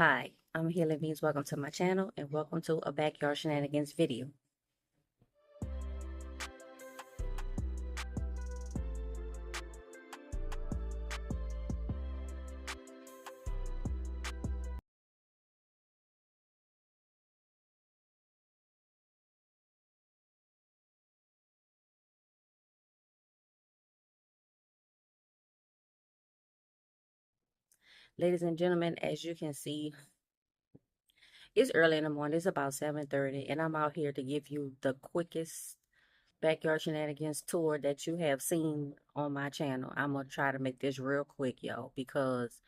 Hi, I'm Healing Beans. Welcome to my channel and welcome to a Backyard Shenanigans video. Ladies and gentlemen, as you can see, it's early in the morning. It's about 7:30 and I'm out here to give you the quickest Backyard Shenanigans tour that you have seen on my channel. I'm going to try to make this real quick, y'all, because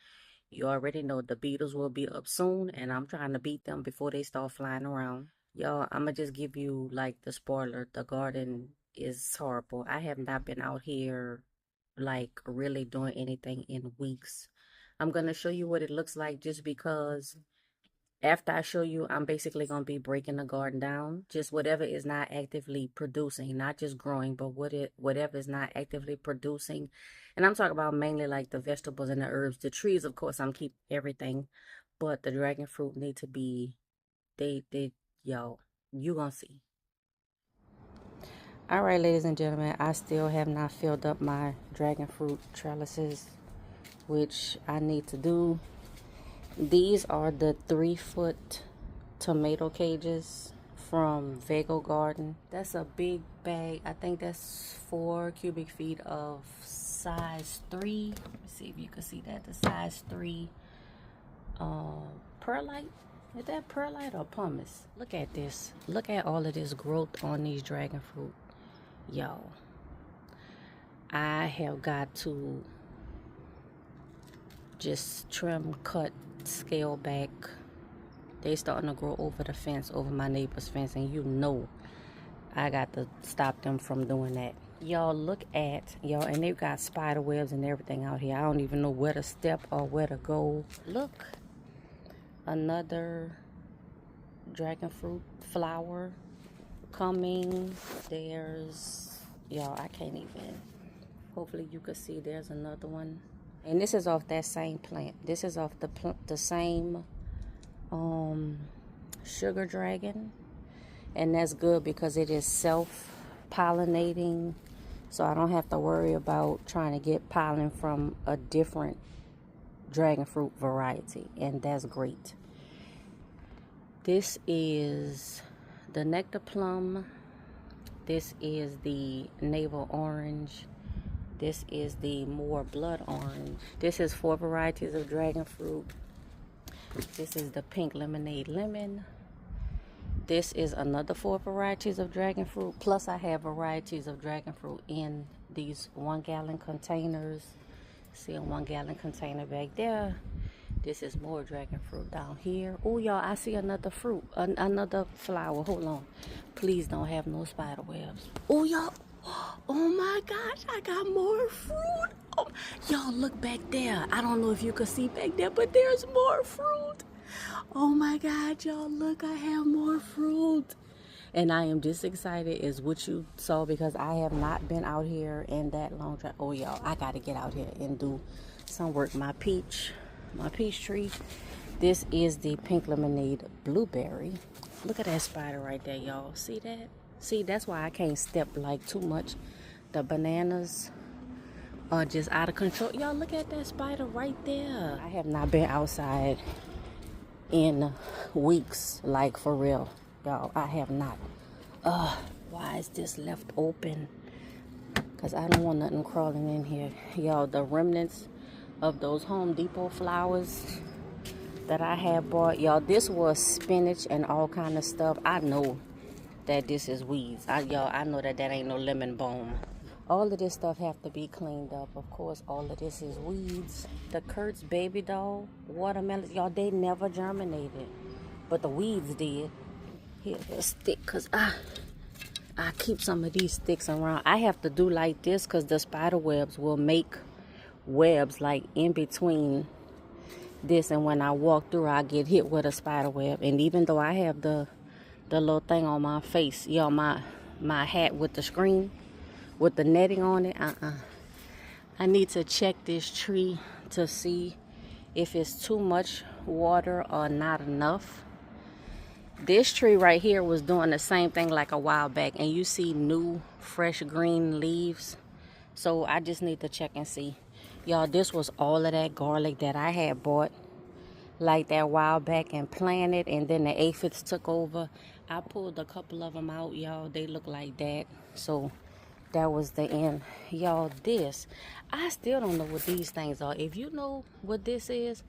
you already know the beetles will be up soon and I'm trying to beat them before they start flying around. Y'all, I'm going to just give you like the spoiler. The garden is horrible. I have not been out here like really doing anything in weeks. I'm going to show you what it looks like just because after I show you, I'm basically going to be breaking the garden down. Just whatever is not actively producing, not just growing, but whatever is not actively producing. And I'm talking about mainly like the vegetables and the herbs. The trees, of course, I'm keep everything. But the dragon fruit need to be, yo, you going to see. All right, ladies and gentlemen, I still have not filled up my dragon fruit trellises, which I need to do. These are the 3-foot tomato cages from Vago Garden. That's a big bag. I think that's 4 cubic feet of size 3. Let me see if you can see that. The size 3 perlite. Is that perlite or pumice? Look at this. Look at all of this growth on these dragon fruit. Yo, I have got to just trim, cut, scale back. They starting to grow over the fence, over my neighbor's fence, and you know I got to stop them from doing that. Y'all look at y'all, and they've got spider webs and everything out here. I don't even know where to step or where to go. Look, another dragon fruit flower coming. There's, y'all, I can't even, hopefully you can see there's another one. And this is off that same plant. This is off the same sugar dragon. And that's good because it is self-pollinating. So I don't have to worry about trying to get pollen from a different dragon fruit variety. And that's great. This is the nectar plum. This is the navel orange. This is the more blood orange. This is 4 varieties of dragon fruit. This is the pink lemonade lemon. This is another 4 varieties of dragon fruit. Plus I have varieties of dragon fruit in these 1-gallon containers. See a 1-gallon container back there. This is more dragon fruit down here. Oh, y'all, I see another fruit, another flower. Hold on. Please don't have no spider webs. Oh, y'all. Oh my gosh, I got more fruit. Oh, y'all look back there. I don't know if you can see back there, but there's more fruit. Oh my God, y'all look, I have more fruit. And I am just excited as what you saw because I have not been out here in that long time. Oh y'all, I gotta get out here and do some work. My peach tree. This is the pink lemonade blueberry. Look at that spider right there, y'all. See that? See, that's why I can't step like too much. The bananas are just out of control. Y'all look at that spider right there. I have not been outside in weeks, like for real. Y'all, I have not. Why is this left open? Because I don't want nothing crawling in here. Y'all, the remnants of those Home Depot flowers that I had bought. Y'all, this was spinach and all kind of stuff. I know that this is weeds. Y'all, I know that ain't no lemon balm. All of this stuff have to be cleaned up. Of course, all of this is weeds. The Kurt's baby doll, watermelons, y'all, they never germinated. But the weeds did. Here, a stick, because I keep some of these sticks around. I have to do like this because the spider webs will make webs like in between this. And when I walk through, I get hit with a spider web. And even though I have the little thing on my face, y'all, my hat with the screen, with the netting on it, I need to check this tree to see if it's too much water or not enough. This tree right here was doing the same thing like a while back, and you see new fresh green leaves. So I just need to check and see. Y'all, this was all of that garlic that I had bought like that while back and planted, and then the aphids took over. I pulled a couple of them out, y'all. They look like that. So that was the end. Y'all, this, I still don't know what these things are. If you know what this is,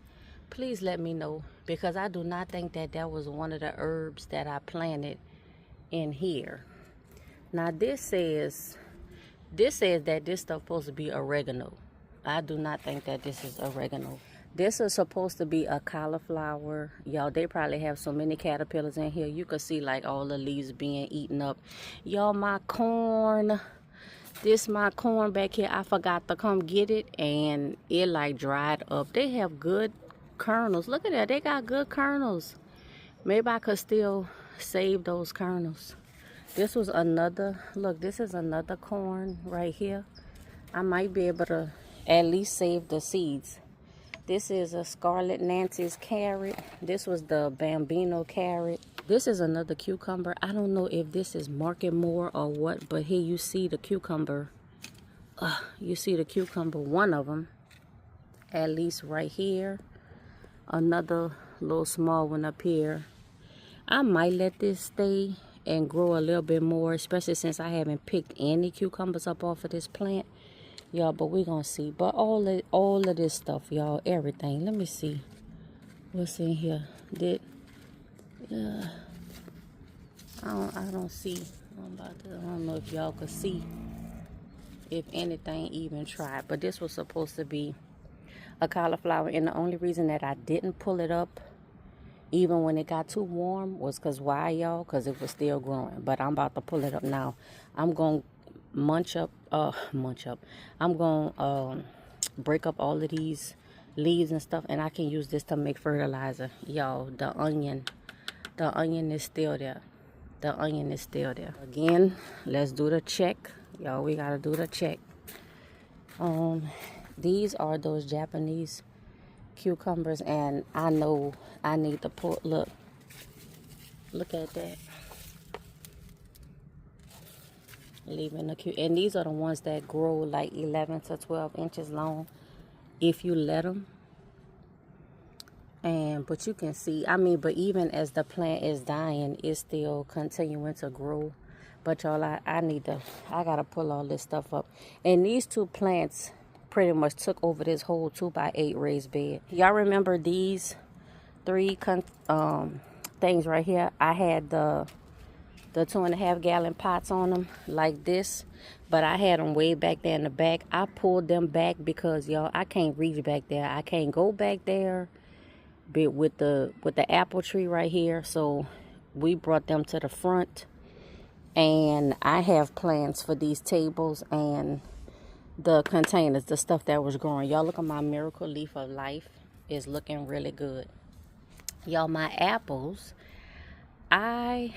please let me know, because I do not think that that was one of the herbs that I planted in here. Now this says that this stuff supposed to be oregano. I do not think that this is oregano. This is supposed to be a cauliflower. Y'all, they probably have so many caterpillars in here. You could see like all the leaves being eaten up. Y'all, my corn. This my corn back here. I forgot to come get it, and it like dried up. They have good kernels. Look at that. They got good kernels. Maybe I could still save those kernels. This was another, look, this is another corn right here. I might be able to at least save the seeds. This is a Scarlet Nancy's carrot. This was the Bambino carrot. This is another cucumber. I don't know if this is market more or what, but here you see the cucumber. You see the cucumber, one of them, at least right here. Another little small one up here. I might let this stay and grow a little bit more, especially since I haven't picked any cucumbers up off of this plant. Y'all, but we're gonna see. But all of this stuff, y'all, everything. Let me see what's in here. I don't see. I don't know if y'all could see if anything even tried. But this was supposed to be a cauliflower, and the only reason that I didn't pull it up even when it got too warm was because why, y'all? Because it was still growing. But I'm about to pull it up now. I'm gonna munch up. I'm gonna break up all of these leaves and stuff, and I can use this to make fertilizer. Y'all, the onion is still there. The onion is still there. Again, let's do the check. Y'all, we gotta do the check. These are those Japanese cucumbers, and I know I need to pull. Look at that. Leaving the and these are the ones that grow like 11 to 12 inches long if you let them. But you can see, I mean, but even as the plant is dying, it's still continuing to grow. But y'all, I gotta pull all this stuff up. And these two plants pretty much took over this whole 2x8 raised bed. Y'all remember these three things right here? I had the 2.5 gallon pots on them like this, but I had them way back there in the back. I pulled them back because, y'all, I can't reach back there. I can't go back there with the apple tree right here. So we brought them to the front, and I have plans for these tables and the containers, the stuff that was growing. Y'all, look at my miracle leaf of life. Is looking really good. Y'all, my apples, I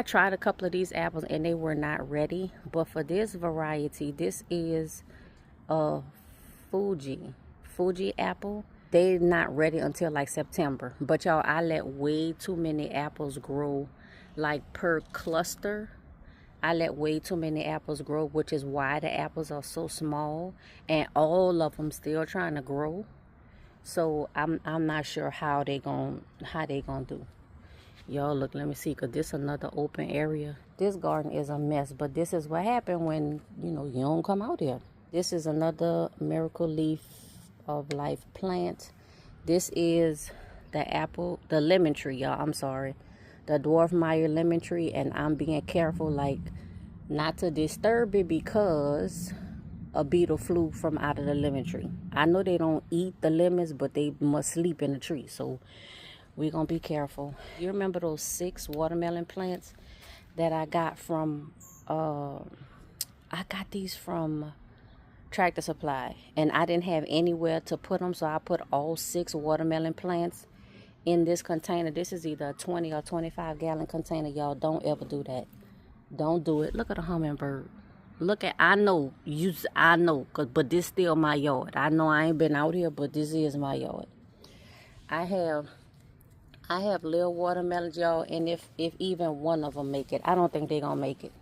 tried a couple of these apples and they were not ready, but for this variety, this is a Fuji apple. They're not ready until like September. But y'all, I let way too many apples grow, like per cluster. I let way too many apples grow, which is why the apples are so small, and all of them still trying to grow. So I'm not sure how they gonna do. Y'all, look, let me see, because this is another open area. This garden is a mess, but this is what happened when, you don't come out here. This is another miracle leaf of life plant. This is the lemon tree, y'all. I'm sorry. The dwarf Meyer lemon tree, and I'm being careful, like, not to disturb it because a beetle flew from out of the lemon tree. I know they don't eat the lemons, but they must sleep in the tree, so we're gonna be careful. You remember those 6 watermelon plants that I got from I got these from Tractor Supply, and I didn't have anywhere to put them, so I put all 6 watermelon plants in this container. This is either a 20 or 25 gallon container. Y'all, don't ever do that. Don't do it. Look at the hummingbird. I know, but this still my yard. I know I ain't been out here, but this is my yard. I have little watermelons, y'all, and if even one of them make it, I don't think they're gonna make it.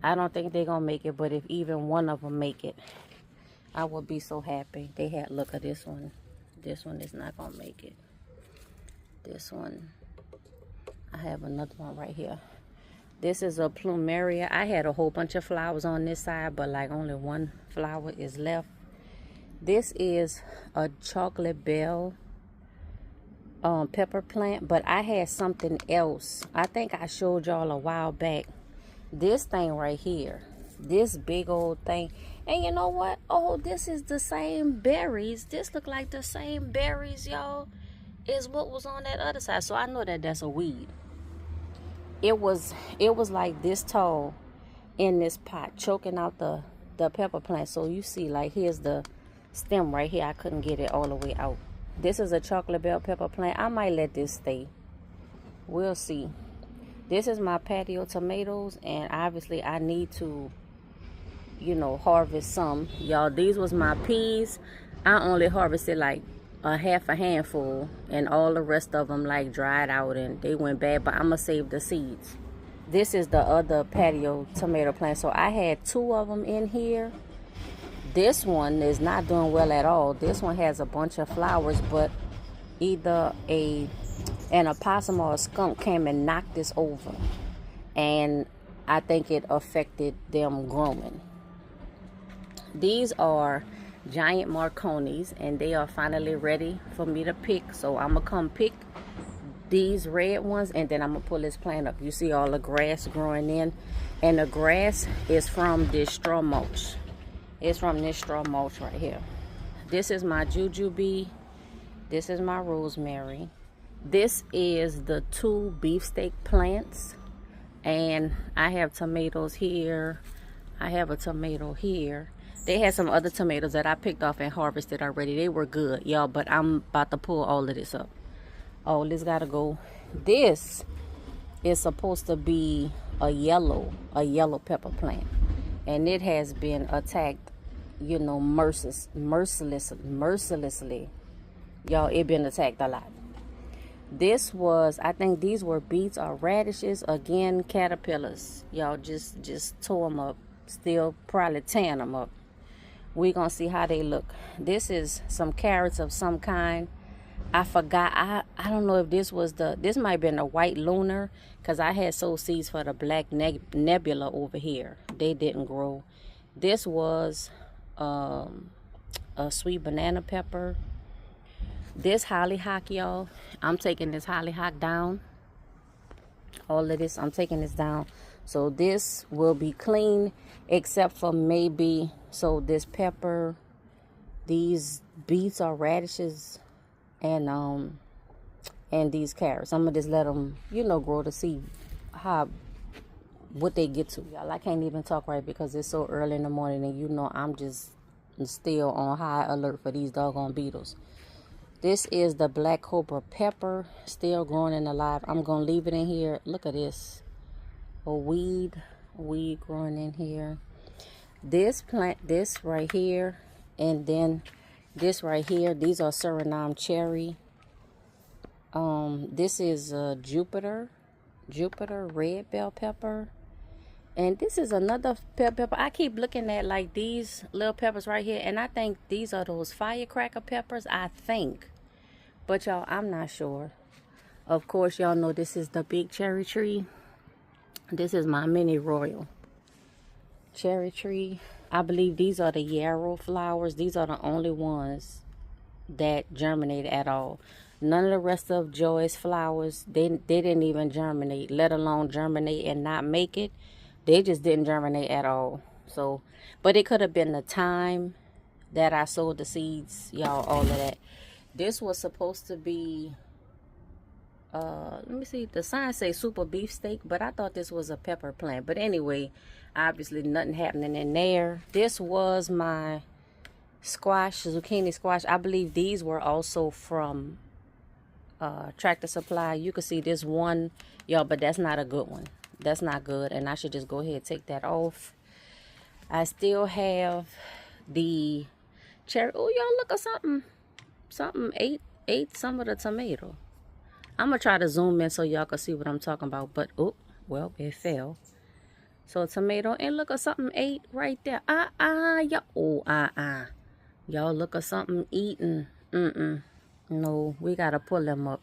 I don't think they're gonna make it, but if even one of them make it, I would be so happy. They had, look at this one. This one is not gonna make it. This one, I have another one right here. This is a plumeria. I had a whole bunch of flowers on this side, but like only one flower is left. This is a chocolate bell pepper plant, but I had something else. I think I showed y'all a while back. This thing right here, this big old thing. And you know what? Oh, this is the same berries. This look like the same berries, y'all, is what was on that other side. So I know that that's a weed. It was like this tall in this pot, choking out the pepper plant. So you see, like, here's the stem right here. I couldn't get it all the way out. This is a chocolate bell pepper plant. I might let this stay. We'll see. This is my patio tomatoes, and obviously I need to, you know, harvest some. Y'all, these was my peas. I only harvested like a half a handful, and all the rest of them like dried out and they went bad, but I'm gonna save the seeds. This is the other patio tomato plant. So I had 2 of them in here. This one is not doing well at all. This one has a bunch of flowers, but either an opossum or a skunk came and knocked this over, and I think it affected them growing. These are giant marconis, and they are finally ready for me to pick. So I'm gonna come pick these red ones, and then I'm gonna pull this plant up. You see all the grass growing in, and the grass is from this straw mulch. It's from this straw mulch right here. This is my jujube. This is my rosemary. This is the 2 beefsteak plants, and I have tomatoes here. I have a tomato here. They had some other tomatoes that I picked off and harvested already. They were good, y'all, but I'm about to pull all of this up. Oh, this gotta go. This is supposed to be a yellow pepper plant, and it has been attacked, you know, mercilessly. Y'all, it been attacked a lot. This was, I think these were beets or radishes. Again, caterpillars. Y'all just tore them up. Still probably tearing them up. We're gonna see how they look. This is some carrots of some kind. I forgot. I don't know if this was this might have been a white lunar, because I had sowed seeds for the black nebula over here. They didn't grow. This was a sweet banana pepper. This hollyhock, y'all, I'm taking this hollyhock down. All of this, I'm taking this down. So this will be clean, except for maybe, so this pepper, these beets or radishes, and these carrots. I'm gonna just let them, you know, grow to see what they get to. Y'all, I can't even talk right because it's so early in the morning, and you know I'm just still on high alert for these doggone beetles. This is the black cobra pepper, still growing and alive. I'm gonna leave it in here. Look at this, a weed growing in here. This plant, this right here, and then this right here. These are Suriname cherry. This is Jupiter red bell pepper, and this is another pepper. I keep looking at like these little peppers right here, and I think these are those firecracker peppers, I think, but y'all, I'm not sure. Of course, y'all know this is the big cherry tree. This is my mini royal cherry tree. I believe these are the yarrow flowers. These are the only ones that germinate at all. None of the rest of Joy's flowers, they didn't even germinate, let alone germinate and not make it. They just didn't germinate at all. So, but it could have been the time that I sowed the seeds, y'all, all of that. This was supposed to be, let me see, the sign say super beefsteak, but I thought this was a pepper plant. But anyway, obviously nothing happening in there. This was my squash, zucchini squash. I believe these were also from Tractor Supply. You can see this one, y'all, but that's not a good one. That's not good, and I should just go ahead and take that off. I still have the cherry. Oh, y'all, look at something ate ate some of the tomato. I'm going to try to zoom in so y'all can see what I'm talking about. But, oh, well, it fell. So, tomato. And look at something ate right there. Y'all. Oh, y'all, look at something eating. No, we got to pull them up.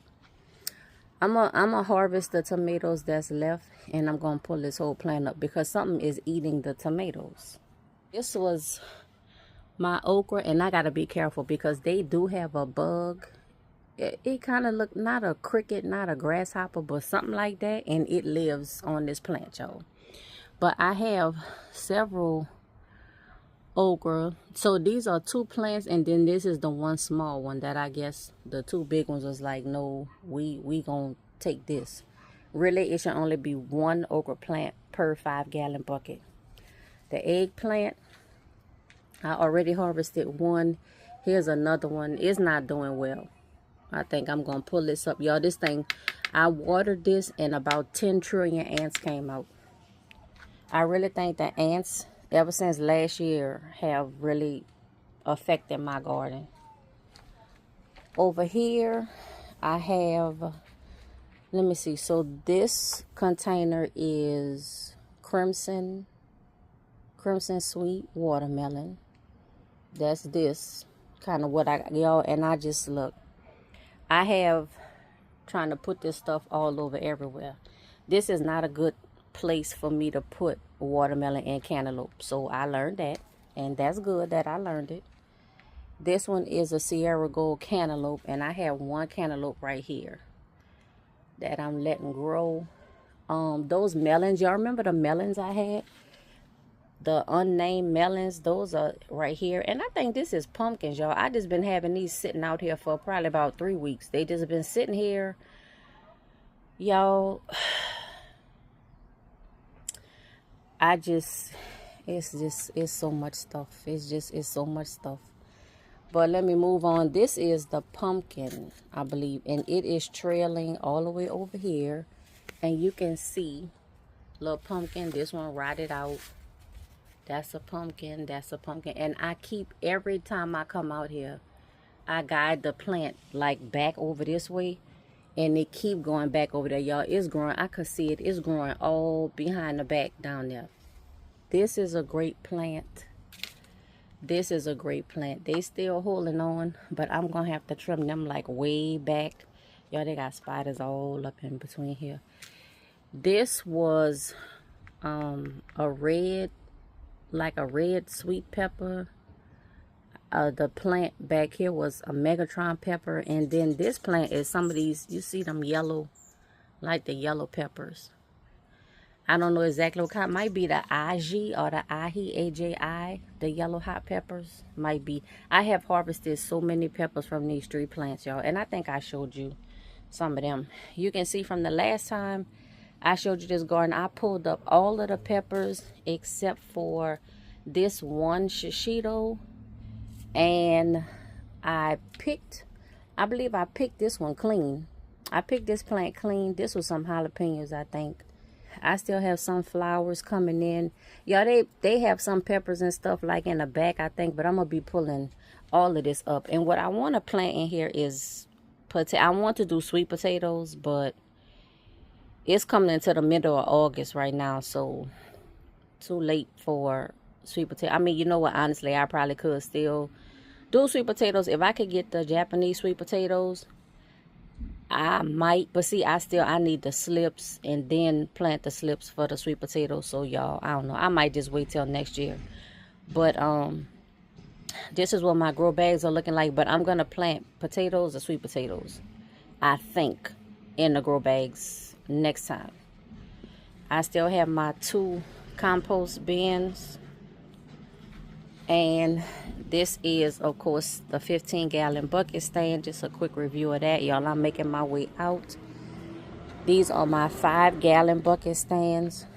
I'm gonna harvest the tomatoes that's left. And I'm going to pull this whole plant up. Because something is eating the tomatoes. This was my okra. And I got to be careful because they do have a bug. It kind of looked not a cricket, not a grasshopper, but something like that. And it lives on this plant, y'all. But I have several okra. So these are 2 plants. And then this is the one small one that I guess the 2 big ones was like, no, we gonna take this. Really, it should only be 1 okra plant per 5-gallon bucket. The eggplant, I already harvested 1. Here's another one. It's not doing well. I think I'm going to pull this up. Y'all, this thing, I watered this and about 10 trillion ants came out. I really think the ants, ever since last year, have really affected my garden. Over here, I have, let me see. So this container is crimson sweet watermelon. That's this kind of what I got, y'all. And I just look. I have trying to put this stuff all over everywhere. This is not a good place for me to put watermelon and cantaloupe. So I learned that. And that's good that I learned it. This one is a Sierra Gold cantaloupe. And I have 1 cantaloupe right here that I'm letting grow. Those melons, y'all remember the melons I had? The unnamed melons, those are right here. And I think this is pumpkins, y'all. I just been having these sitting out here for probably about 3 weeks. They just been sitting here. Y'all, it's so much stuff. It's so much stuff. But let me move on. This is the pumpkin, I believe. And it is trailing all the way over here. And you can see little pumpkin. This one rotted out. That's a pumpkin. That's a pumpkin. And I keep, every time I come out here, I guide the plant like back over this way. And it keep going back over there, y'all. It's growing. I could see it. It's growing all behind the back down there. This is a great plant. This is a great plant. They still holding on. But I'm going to have to trim them like way back. Y'all, they got spiders all up in between here. This was a red, like a red sweet pepper. The plant back here was a Megatron pepper. And then this plant is some of these, you see them yellow, like the yellow peppers. I don't know exactly what kind. Might be the Aji or the Ahi, A-J-I, the yellow hot peppers. Might be. I have harvested so many peppers from these 3 plants, y'all. And I think I showed you some of them. You can see from the last time I showed you this garden, I pulled up all of the peppers except for this one shishito. And I believe I picked this one clean. I picked this plant clean. This was some jalapenos, I think. I still have some flowers coming in. Y'all, they have some peppers and stuff like in the back, I think. But I'm going to be pulling all of this up. And what I want to plant in here is potato. I want to do sweet potatoes, but it's coming into the middle of August right now. So, too late for sweet potato. I mean, you know what? Honestly, I probably could still do sweet potatoes. If I could get the Japanese sweet potatoes, I might. But see, I need the slips and then plant the slips for the sweet potatoes. So, y'all, I don't know. I might just wait till next year. But, this is what my grow bags are looking like. But I'm going to plant potatoes or sweet potatoes, I think, in the grow bags next time. I still have my 2 compost bins. And this is, of course, the 15-gallon bucket stand. Just a quick review of that, y'all. I'm making my way out. These are my 5-gallon bucket stands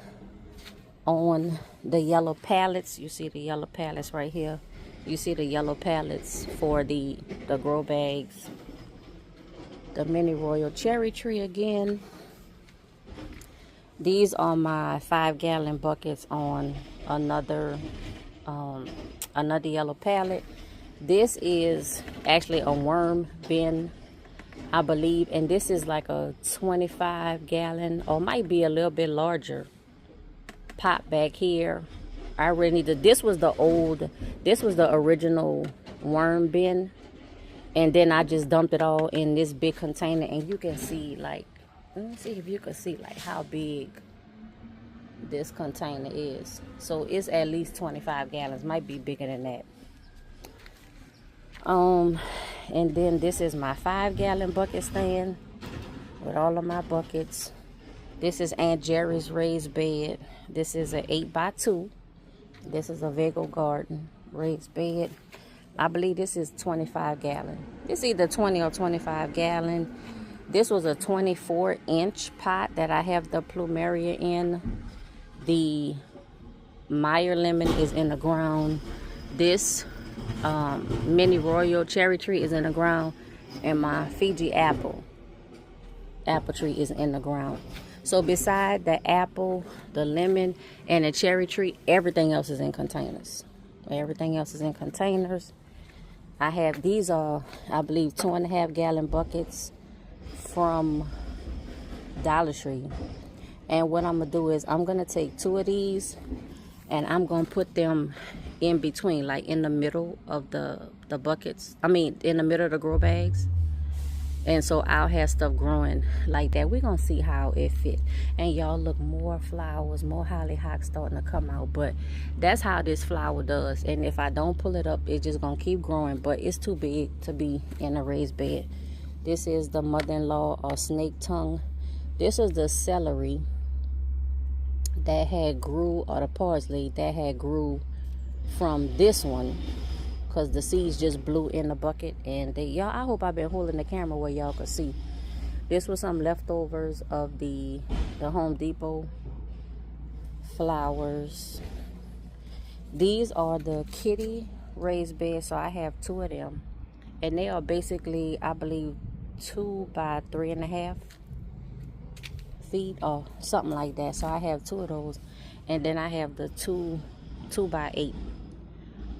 on the yellow pallets. You see the yellow pallets right here. You see the yellow pallets for the grow bags. The mini royal cherry tree again. These are my 5-gallon buckets on another yellow pallet. This is actually a worm bin I believe. And this is like a 25 gallon, or might be a little bit larger pot back here. I really need to, this was the original worm bin. And then I just dumped it all in this big container. And you can see, like, let me see if you can see, like, how big this container is. So it's at least 25 gallons. Might be bigger than that. And then this is my 5-gallon bucket stand with all of my buckets. This is Aunt Jerry's raised bed. This is an 8x2. This is a Vago Garden raised bed. I believe this is 25 gallon. It's either 20 or 25 gallon. This was a 24-inch pot that I have the plumeria in. The Meyer lemon is in the ground. This mini royal cherry tree is in the ground. And my Fiji apple tree is in the ground. So beside the apple, the lemon, and the cherry tree, everything else is in containers. Everything else is in containers. I have, these are, I believe, 2.5 gallon buckets from Dollar Tree. And what I'm going to do is I'm going to take 2 of these and I'm going to put them in between, like in the middle of the buckets. I mean, in the middle of the grow bags. And so I'll have stuff growing like that. We're going to see how it fit. And y'all, look, more flowers, more hollyhocks starting to come out. But that's how this flower does. And if I don't pull it up, it's just going to keep growing. But it's too big to be in a raised bed. This is the mother-in-law or snake tongue. This is the celery that had grew, or the parsley that had grew from this one. Because the seeds just blew in the bucket. And y'all, I hope I've been holding the camera where y'all could see. This was some leftovers of the Home Depot flowers. These are the kitty raised beds. So I have 2 of them. And they are basically, I believe, 2 by 3.5 feet or something like that. So I have 2 of those. And then I have the 2 by 8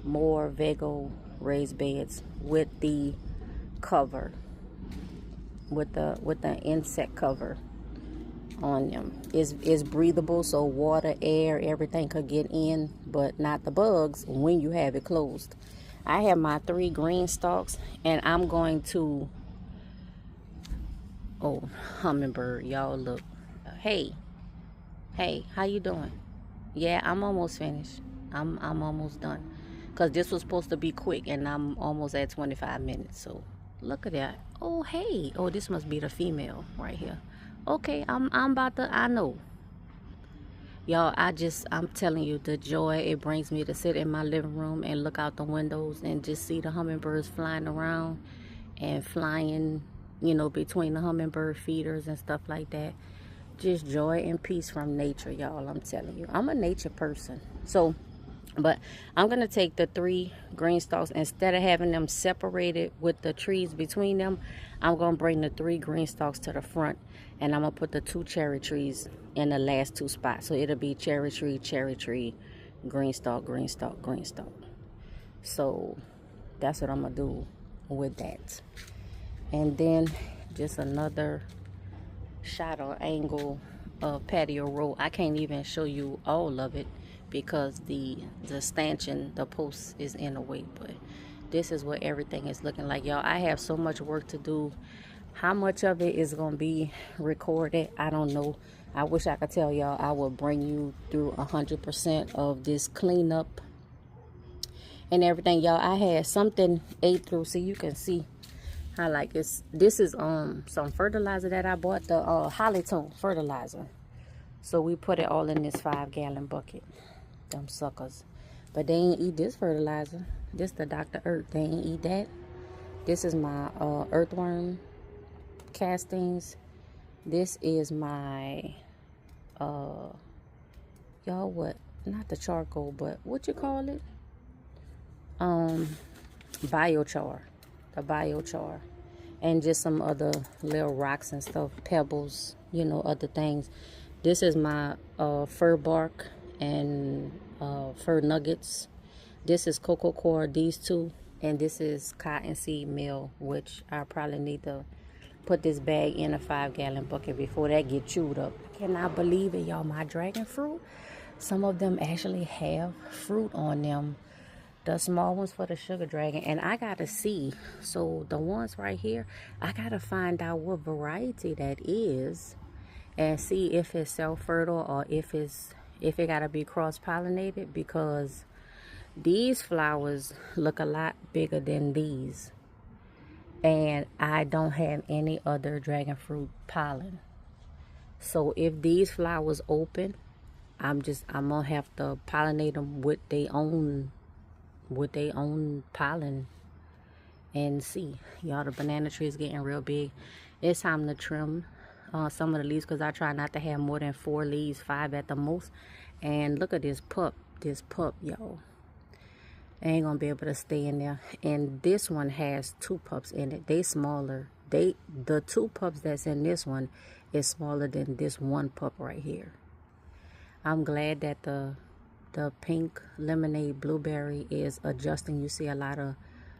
more Vago raised beds with the cover, with the insect cover on them. It's breathable, so water, air, everything could get in, but not the bugs when you have it closed. I have my 3 green stalks, and I'm going to, oh, hummingbird, y'all, look. Hey, how you doing? Yeah, I'm almost finished. I'm almost done. Because this was supposed to be quick, and I'm almost at 25 minutes. So, look at that. Oh, hey. Oh, this must be the female right here. Okay, I'm about to, I know. Y'all, I'm telling you, the joy it brings me to sit in my living room and look out the windows and just see the hummingbirds flying around and flying, you know, between the hummingbird feeders and stuff like that. Just joy and peace from nature, y'all. I'm telling you. I'm a nature person. So, but I'm going to take the 3 green stalks. Instead of having them separated with the trees between them, I'm going to bring the 3 green stalks to the front. And I'm going to put the 2 cherry trees in the last 2 spots. So it'll be cherry tree, green stalk, green stalk, green stalk. So that's what I'm going to do with that. And then just another shot or angle of patio row. I can't even show you all of it, because the stanchion, the post is in the way. But this is what everything is looking like, y'all. I have so much work to do. How much of it is going to be recorded, I don't know. I wish I could tell y'all. I will bring you through 100% of this cleanup and everything, y'all. I had something ate through, so you can see how, like, this is some fertilizer that I bought, the Hollytone fertilizer. So we put it all in this 5-gallon bucket. Them suckers. But they ain't eat this fertilizer. This the Dr. Earth. They ain't eat that. This is my earthworm castings. This is my y'all, what? Not the charcoal, but what you call it? Biochar. The biochar. And just some other little rocks and stuff, pebbles, you know, other things. This is my fir bark and fir nuggets. This is cocoa coir, these 2. And this is cottonseed meal, which I probably need to put this bag in a 5-gallon bucket before that get chewed up. I cannot believe it, y'all. My dragon fruit, some of them actually have fruit on them. The small ones for the sugar dragon, and I gotta see. So the ones right here, I gotta find out what variety that is, and see if it's self-fertile or if it gotta be cross-pollinated, because these flowers look a lot bigger than these, and I don't have any other dragon fruit pollen. So if these flowers open, I'm gonna have to pollinate them with their own pollen and see. Y'all, the banana tree is getting real big. It's time to trim some of the leaves, because I try not to have more than 4 leaves, 5 at the most. And look at this pup, y'all. Ain't gonna be able to stay in there. And this one has 2 pups in it. They smaller. The 2 pups that's in this one is smaller than this 1 pup right here. I'm glad that the pink lemonade blueberry is adjusting. You see a lot of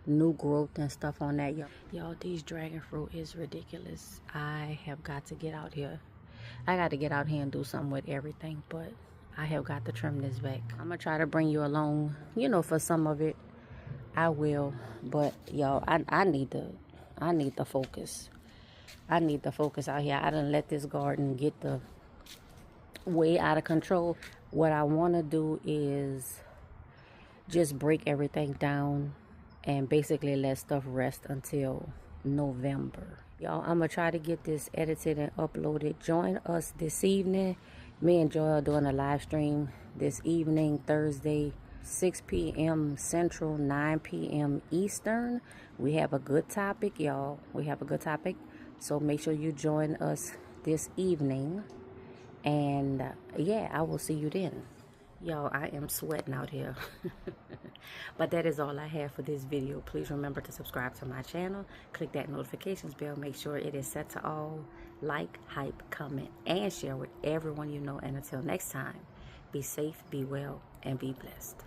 new growth and stuff on that. Y'all, these dragon fruit is ridiculous. I have got to get out here. I got to get out here and do something with everything, but I have got to trim this back. I'm gonna try to bring you along, you know, for some of it. I will, but y'all, I need to focus. I need to focus out here. I done let this garden get the way out of control. What I want to do is just break everything down and basically let stuff rest until November. Y'all, I'm gonna try to get this edited and uploaded. Join us this evening. Me and Joy are doing a live stream this evening, Thursday, 6 p.m. Central, 9 p.m. Eastern. We have a good topic, y'all. We have a good topic. So make sure you join us this evening. And yeah, I will see you then. Y'all, I am sweating out here. But that is all I have for this video. Please remember to subscribe to my channel. Click that notifications bell. Make sure it is set to all. Like, hype, comment, and share with everyone you know. And until next time, be safe, be well, and be blessed.